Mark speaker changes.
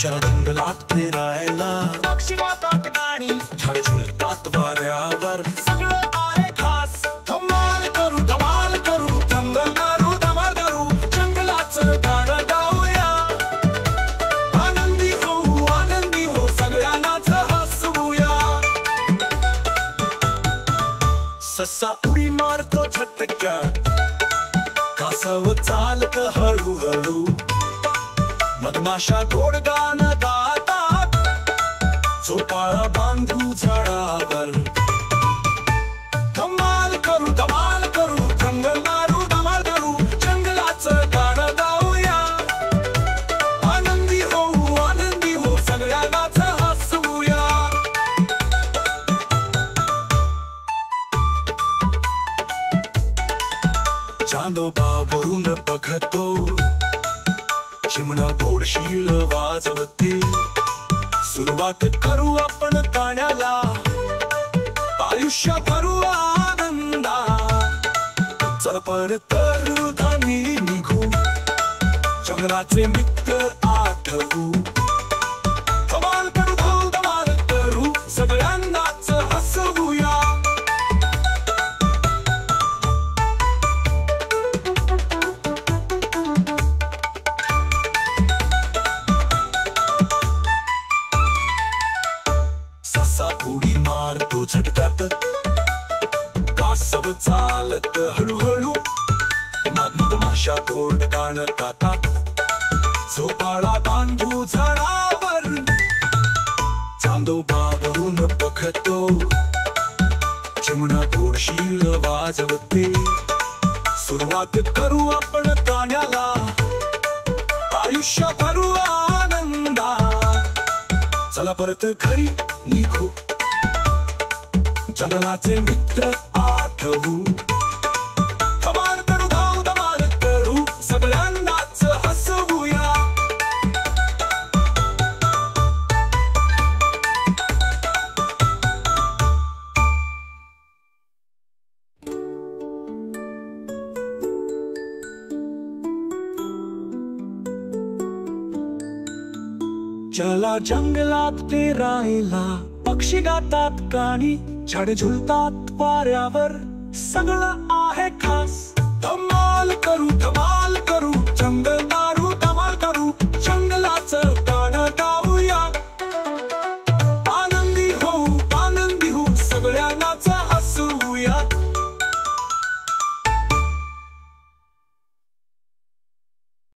Speaker 1: चला जंगलात फिरायला, पक्षी गातात गाणी, झाडे झुलतात वाऱ्यावर, सगळं आहे खास. धमाल करू धमाल करू, दंगल करू धमाल करू, जंगलाचं गाणं गाऊया. आनंदी हो सगळ्यांनाच हसवूया. ससा उडी मारतो झटक्यात, कासव चालत हळूहळू, मधमाशा गोड गाणं गातात, झोपाळा बांधू झाडावर. धमाल करू दंगल मारू धमाल करू, जंगलाचं गाणं गाऊया. आनंदी हो सगळ्यांनाच हसवूया. चांदोबा वरून बघतो, चिमणा गोडशील वाजवते. सुरुवात करू आपण गाण्याला, आयुष्य भरू आनंदा. चल परत धानी निघू, जंगलाचे मित्र आठवू. धमाल करू सगळ्यांनाच हसवूया. उडी मारतो झटक्यात, कासव चालत हळूहळू, मधमाशा गोड गाणं गातात, झोपाळा बांधू झाडावर. चांदोबा वरून बघतो, चिमणा गोडशील वाजवते. सुरुवात करू आपण गाण्याला, आयुष्य भरू आनंदा. चला परत घरी निघू, जंगलाचे मित्र आठवू. धमाल करू सगळ्यांनाच हसवूया. चला जंगलात फिरायला, पक्षी गातात गाणी, झाडे झुलतात वाऱ्यावर, सगळं आहे